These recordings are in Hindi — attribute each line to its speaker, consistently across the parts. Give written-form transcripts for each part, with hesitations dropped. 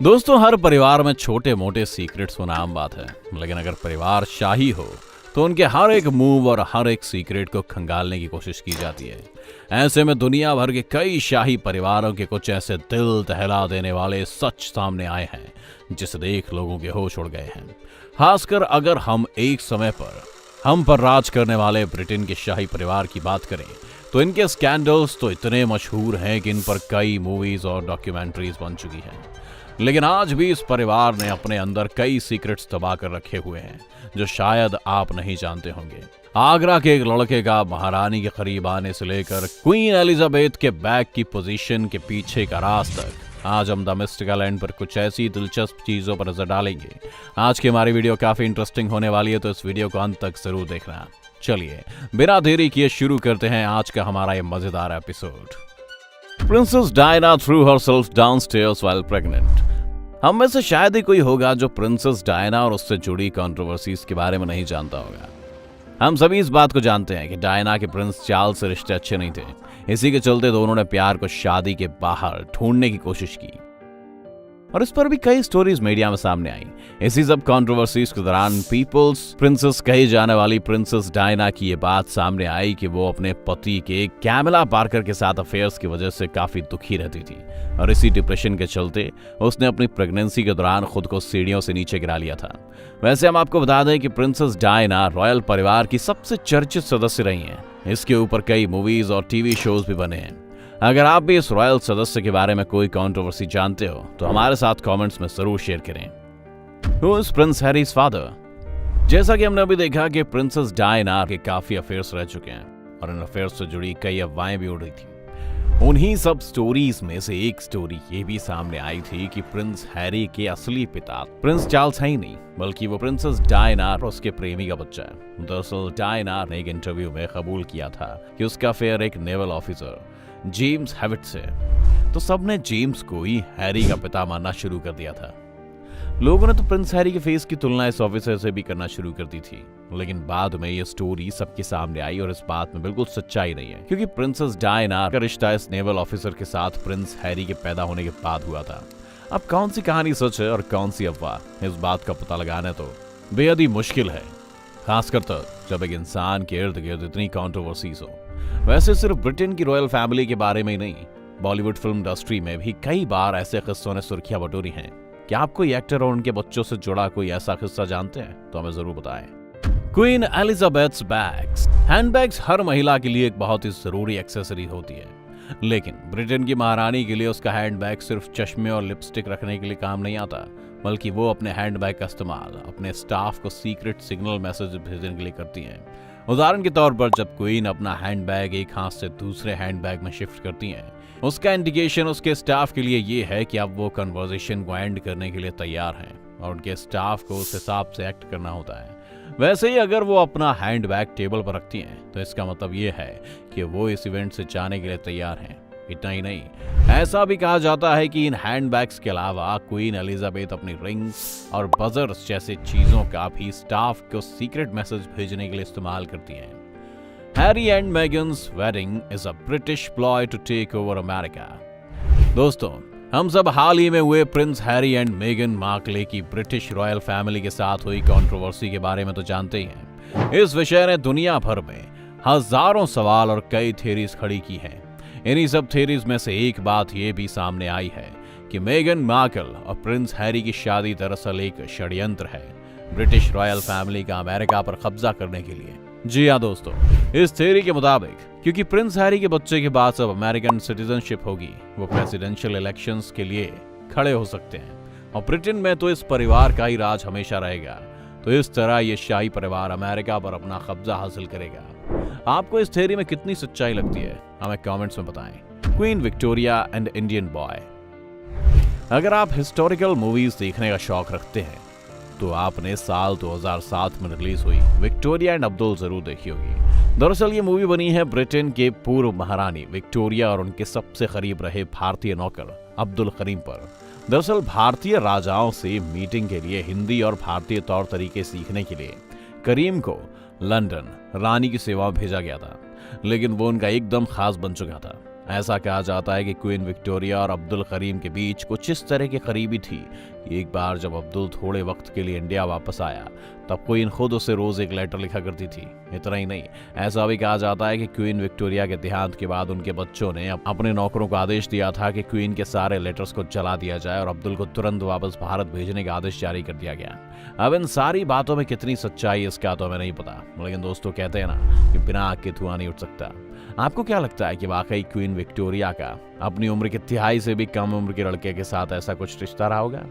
Speaker 1: दोस्तों, हर परिवार में छोटे मोटे सीक्रेट्स होना आम बात है। लेकिन अगर परिवार शाही हो तो उनके हर एक मूव और हर एक सीक्रेट को खंगालने की कोशिश की जाती है। ऐसे में दुनिया भर के कई शाही परिवारों के कुछ ऐसे दिल दहला देने वाले सच सामने आए हैं जिसे देख लोगों के होश उड़ गए हैं। खासकर अगर हम एक समय पर हम पर राज करने वाले ब्रिटेन के शाही परिवार की बात करें तो इनके स्कैंडल्स तो इतने मशहूर हैं कि इन पर कई मूवीज और डॉक्यूमेंट्रीज बन चुकी हैं। लेकिन आज भी इस परिवार ने अपने अंदर कई सीक्रेट्स दबा कर रखे हुए हैं जो शायद आप नहीं जानते होंगे। आगरा के एक लड़के का महारानी के करीब आने से लेकर क्वीन एलिजाबेथ के बैग की पोजीशन के पीछे का राज तक, आज हम द मिस्टिकल एंड पर कुछ ऐसी दिलचस्प चीजों पर नजर डालेंगे। आज की हमारी वीडियो काफी इंटरेस्टिंग होने वाली है, तो इस वीडियो को अंत तक जरूर देखना। चलिए बिना देरी किए शुरू करते हैं आज का हमारा ये मजेदार episode. Princess Diana through herself downstairs while pregnant. हम में से शायद ही कोई होगा जो प्रिंसेस डायना और उससे जुड़ी कंट्रोवर्सीज के बारे में नहीं जानता होगा। हम सभी इस बात को जानते हैं कि डायना के प्रिंस चार्ल्स से रिश्ते अच्छे नहीं थे। इसी के चलते दोनों ने प्यार को शादी के बाहर ढूंढने की कोशिश की और इस पर भी कई स्टोरीज मीडिया में सामने आई। इसी सब कंट्रोवर्सीज के दौरान पीपल्स प्रिंसेस कही जाने वाली प्रिंसेस डायना की ये बात सामने आई कि वो अपने पति के कैमिला पार्कर के साथ अफेयर्स की वजह से काफी दुखी रहती थी और इसी डिप्रेशन के चलते उसने अपनी प्रेगनेंसी के दौरान खुद को सीढ़ियों से नीचे गिरा लिया था। वैसे हम आपको बता दें कि प्रिंसेस डायना रॉयल परिवार की सबसे चर्चित सदस्य रही हैं। इसके ऊपर कई मूवीज और टीवी शोज भी बने हैं। अगर आप भी इस रॉयल सदस्य के बारे में कोई कंट्रोवर्सी जानते हो तो हमारे साथ कमेंट्स में जरूर शेयर करें। Who is Prince Harry's father? जैसा कि हमने अभी देखा कि प्रिंसेस डायना के काफी अफेयर्स रह चुके हैं और इन अफेयर्स से जुड़ी कई अफवाहें भी उड़ रही थी। उन्हीं सब स्टोरीज में से एक स्टोरी ये भी सामने आई थी कि प्रिंस हैरी के असली पिता प्रिंस चार्ल्स है ही नहीं, बल्कि वो प्रिंसेस डायना और उसके प्रेमी का बच्चा है। दरअसल डायना ने एक इंटरव्यू में कबूल किया था कि उसका अफेयर एक नेवल ऑफिसर जेम्स हैविट से, तो सबने जेम्स को ही हैरी का पिता मानना शुरू कर दिया था। लोगों ने तो प्रिंस हैरी के फेस की तुलना इस ऑफिसर से भी करना शुरू कर दी थी। लेकिन बाद में ये स्टोरी सबके सामने आई और इस बात में बिल्कुल सच्चाई नहीं है, क्योंकि प्रिंसेस डायना का रिश्ता इस नेवल ऑफिसर के साथ प्रिंस हैरी के पैदा होने के बाद हुआ था। अब कौन सी कहानी सच है और कौन सी अफवाह, इस बात का पता लगाना तो बेहद ही मुश्किल है, खासकर तब जब एक इंसान के इर्द गिर्द इतनी कंट्रोवर्सीज हो। वैसे सिर्फ ब्रिटेन की रॉयल फैमिली के बारे में ही नहीं, बॉलीवुड फिल्म इंडस्ट्री में भी कई बार ऐसे किस्सों ने सुर्खियां बटोरी हैं। क्या आप कोई एक्टर और उनके बच्चों से जुड़ा कोई ऐसा किस्सा जानते हैं तो हमें जरूर बताएं। Queen Elizabeth's bags. हैंडबैग्स हर महिला के लिए एक बहुत ही जरूरी एक्सेसरी होती है, लेकिन ब्रिटेन की महारानी के लिए उसका हैंडबैग सिर्फ चश्मे और लिपस्टिक रखने के लिए काम नहीं आता, बल्कि वो अपने हैंडबैग का इस्तेमाल अपने स्टाफ को सीक्रेट सिग्नल मैसेज भेजने के लिए करती हैं। उदाहरण के तौर पर जब क्वीन अपना हैंडबैग एक हाथ से दूसरे हैंडबैग में शिफ्ट करती हैं, उसका इंडिकेशन उसके स्टाफ के लिए ये है कि अब वो कन्वर्सेशन को एंड करने के लिए तैयार हैं और उनके स्टाफ को उस हिसाब से एक्ट करना होता है। वैसे ही अगर वो अपना हैंडबैग टेबल पर रखती हैं तो इसका मतलब ये है कि वो इस इवेंट से जाने के लिए तैयार हैं। इतना ही नहीं, ऐसा भी कहा जाता है कि इन हैंडबैग्स के अलावा क्वीन एलिजाबेथ अपनी रिंग्स और बजर्स जैसे चीजों का भी स्टाफ को सीक्रेट मैसेज भेजने के लिए इस्तेमाल करती हैं। Harry and Meghan's wedding is a British ploy to take over America. दोस्तों, हम सब हाल ही में हुए प्रिंस हैरी एंड मेगन मार्कले की ब्रिटिश रॉयल फैमिली के साथ हुई कंट्रोवर्सी के बारे में तो जानते ही हैं। इस विषय ने दुनिया भर में हजारों सवाल और कई थ्योरीज खड़ी की हैं। इन्हीं सब थ्योरीज में से एक बात यह भी सामने आई है कि मेगन मार्कल और प्रिंस हैरी की शादी दरअसल एक षड्यंत्र है ब्रिटिश रॉयल फैमिली का अमेरिका पर कब्जा करने के लिए। जी हाँ दोस्तों, इस थ्योरी के मुताबिक क्योंकि प्रिंस हैरी के बच्चे के बाद सब अमेरिकन सिटीजनशिप होगी, वो प्रेसिडेंशियल इलेक्शंस के लिए खड़े हो सकते हैं और ब्रिटेन में तो इस परिवार का ही राज हमेशा रहेगा। तो इस तरह ये शाही परिवार अमेरिका पर अपना कब्जा हासिल करेगा। आपको इस थ्योरी में कितनी सच्चाई लगती है हमें कमेंट्स में बताएं। Queen Victoria and Indian boy. अगर आप हिस्टोरिकल मूवीज देखने का शौक रखते हैं तो आपने साल 2007 में रिलीज हुई विक्टोरिया एंड अब्दुल जरूर देखी होगी। दरअसल ये मूवी बनी है ब्रिटेन के पूर्व महारानी विक्टोरिया और उनके सबसे करीब रहे भारतीय नौकर अब्दुल करीम पर। दरअसल भारतीय राजाओं से मीटिंग के लिए हिंदी और भारतीय तौर तरीके सीखने के लिए करीम को लंदन रानी की सेवा में भेजा गया था, लेकिन वो उनका एकदम खास बन चुका था। ऐसा कहा जाता है कि क्वीन विक्टोरिया और अब्दुल करीम के बीच कुछ इस तरह की करीबी थी कि एक बार जब अब्दुल थोड़े वक्त के लिए इंडिया वापस आया तब क्वीन खुद उसे रोज एक लेटर लिखा करती थी। इतना ही नहीं, ऐसा भी कहा जाता है कि क्वीन विक्टोरिया के देहांत के बाद उनके बच्चों ने अपने नौकरों को आदेश दिया था कि क्वीन के सारे लेटर्स को जला दिया जाए और अब्दुल को तुरंत वापस भारत भेजने का आदेश जारी कर दिया गया। अब इन सारी बातों में कितनी सच्चाई इसका तो हमें नहीं पता, लेकिन दोस्तों कहते हैं ना कि बिना आग के धुआं नहीं उठ सकता। आपको क्या लगता है कि वाकई क्वीन विक्टोरिया का अपनी उम्र की तिहाई से भी कम उम्र के लड़के के साथ ऐसा कुछ रिश्ता रहा होगा,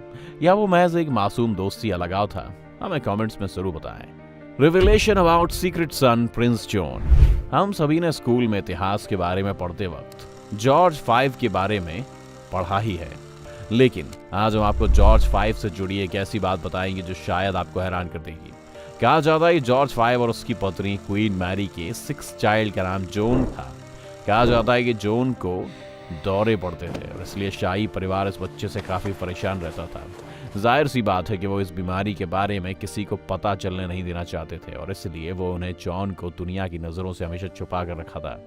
Speaker 1: या वो महज एक मासूम दोस्ती या लगाव था? हमें कमेंट्स में जरूर बताएं। Revelation about secret son prince John. हम सभी ने स्कूल में इतिहास के बारे में पढ़ते वक्त जॉर्ज 5 के बारे में पढ़ा ही है, लेकिन आज हम आपको जॉर्ज 5 से जुड़ी एक ऐसी बात बताएंगे जो शायद आपको हैरान कर देगी। कहा जाता है जॉर्ज 5 और उसकी पत्नी क्वीन मैरी के 6 चाइल्ड का नाम जॉन था। कहा जाता है कि जॉन को दौरे पड़ते थे और इसलिए शाही परिवार इस बच्चे से काफी परेशान रहता था। जाहिर सी बात है कि वो इस बीमारी के बारे में किसी को पता चलने नहीं देना चाहते थे और इसलिए वो उन्हें जॉन को दुनिया की नजरों से हमेशा छुपा कर रखा था।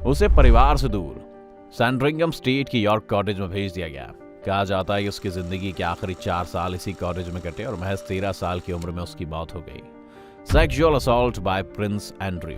Speaker 1: उसे परिवार से दूर सैंड्रिंगम स्टेट के यॉर्क कॉटेज में भेज दिया गया। कहा जाता है कि उसकी जिंदगी के आखिरी 4 साल इसी कॉटेज में कटे और महज 13 साल की उम्र में उसकी मौत हो गई। Sexual assault by prince Andrew.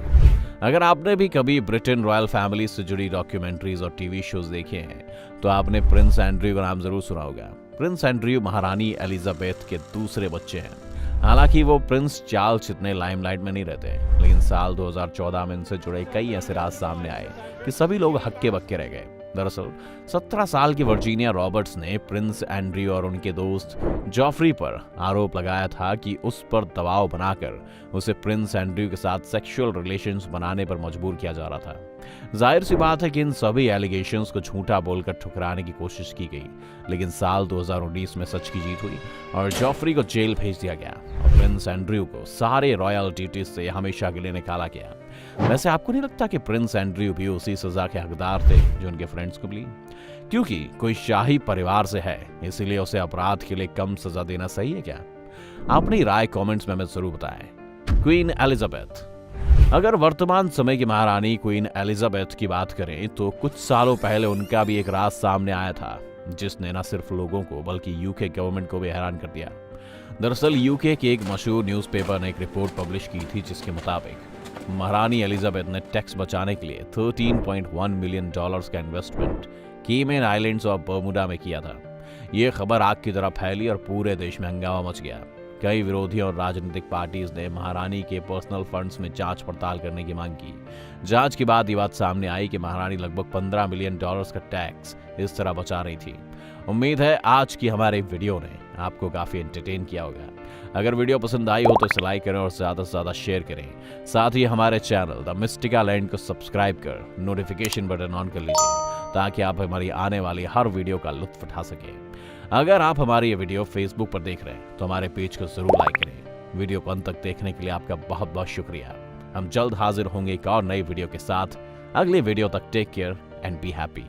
Speaker 1: अगर आपने भी कभी ब्रिटेन रॉयल फैमिली से जुड़ी डॉक्यूमेंट्रीज और टीवी शोज देखे हैं तो आपने प्रिंस एंड्रयू का नाम जरूर सुना होगा। प्रिंस एंड्रयू महारानी एलिजाबेथ के दूसरे बच्चे हैं। हालांकि वो प्रिंस चार्ल्स इतने लाइमलाइट में नहीं रहते, लेकिन साल 2014 में इनसे जुड़े कई ऐसे राज सामने आए कि सभी लोग हक्के बक्के रह गए। दरअसल 17 साल की वर्जीनिया रॉबर्ट्स ने प्रिंस एंड्रयू और उनके दोस्त जॉफरी पर आरोप लगाया था कि उस पर दबाव बनाकर उसे प्रिंस एंड्रयू के साथ सेक्सुअल रिलेशंस बनाने पर मजबूर किया जा रहा था। जाहिर सी बात है कि इन सभी एलिगेशंस को झूठा बोलकर ठुकराने की कोशिश की गई, लेकिन साल 2019 में सच की जीत हुई और जॉफरी को जेल भेज दिया गया और प्रिंस एंड्रयू को सारे रॉयल ड्यूटीज से हमेशा के लिए निकाला गया। वैसे आपको नहीं लगता कि प्रिंस एंड्रयू भी उसी सजा के हकदार थे जो उनके फ्रेंड्स को मिली? क्योंकि कोई शाही परिवार से है, इसीलिए उसे अपराध के लिए कम सजा देना सही है क्या? अपनी राय कमेंट्स में हमें जरूर बताएं। Queen Elizabeth. अगर वर्तमान समय की महारानी क्वीन एलिजाबेथ की बात करें तो कुछ सालों पहले उनका भी एक राज सामने आया था जिसने न सिर्फ लोगों को बल्कि यूके गवर्नमेंट को भी हैरान कर दिया। दरअसल यूके के एक मशहूर न्यूज़पेपर ने एक रिपोर्ट पब्लिश की थी जिसके मुताबिक महारानी एलिजाबेथ ने टैक्स बचाने के लिए $13.1 मिलियन का इन्वेस्टमेंट केमन आइलैंड्स और बर्मुडा में किया था। यह खबर आग की तरह फैली और पूरे देश में हंगामा मच गया। कई विरोधियों और राजनीतिक पार्टीज ने महारानी के पर्सनल फंड्स में जांच पड़ताल करने की मांग की। जांच के बाद ये बात सामने आई कि महारानी लगभग $15 मिलियन का टैक्स इस तरह बचा रही थी। उम्मीद है आज की हमारे वीडियो ने आपको काफी एंटरटेन किया होगा। अगर वीडियो पसंद आई हो तो इसे लाइक करें और ज्यादा से ज्यादा शेयर करें। साथ ही हमारे चैनल द मिस्टिका लैंड को सब्सक्राइब कर नोटिफिकेशन बटन ऑन कर लीजिए ताकि आप हमारी आने वाली हर वीडियो का लुत्फ उठा सकें। अगर आप हमारी ये वीडियो फेसबुक पर देख रहे हैं तो हमारे पेज को जरूर लाइक करें। वीडियो को अंत तक देखने के लिए आपका बहुत बहुत शुक्रिया। हम जल्द हाजिर होंगे एक और नई वीडियो के साथ। अगले वीडियो तक take care and be happy.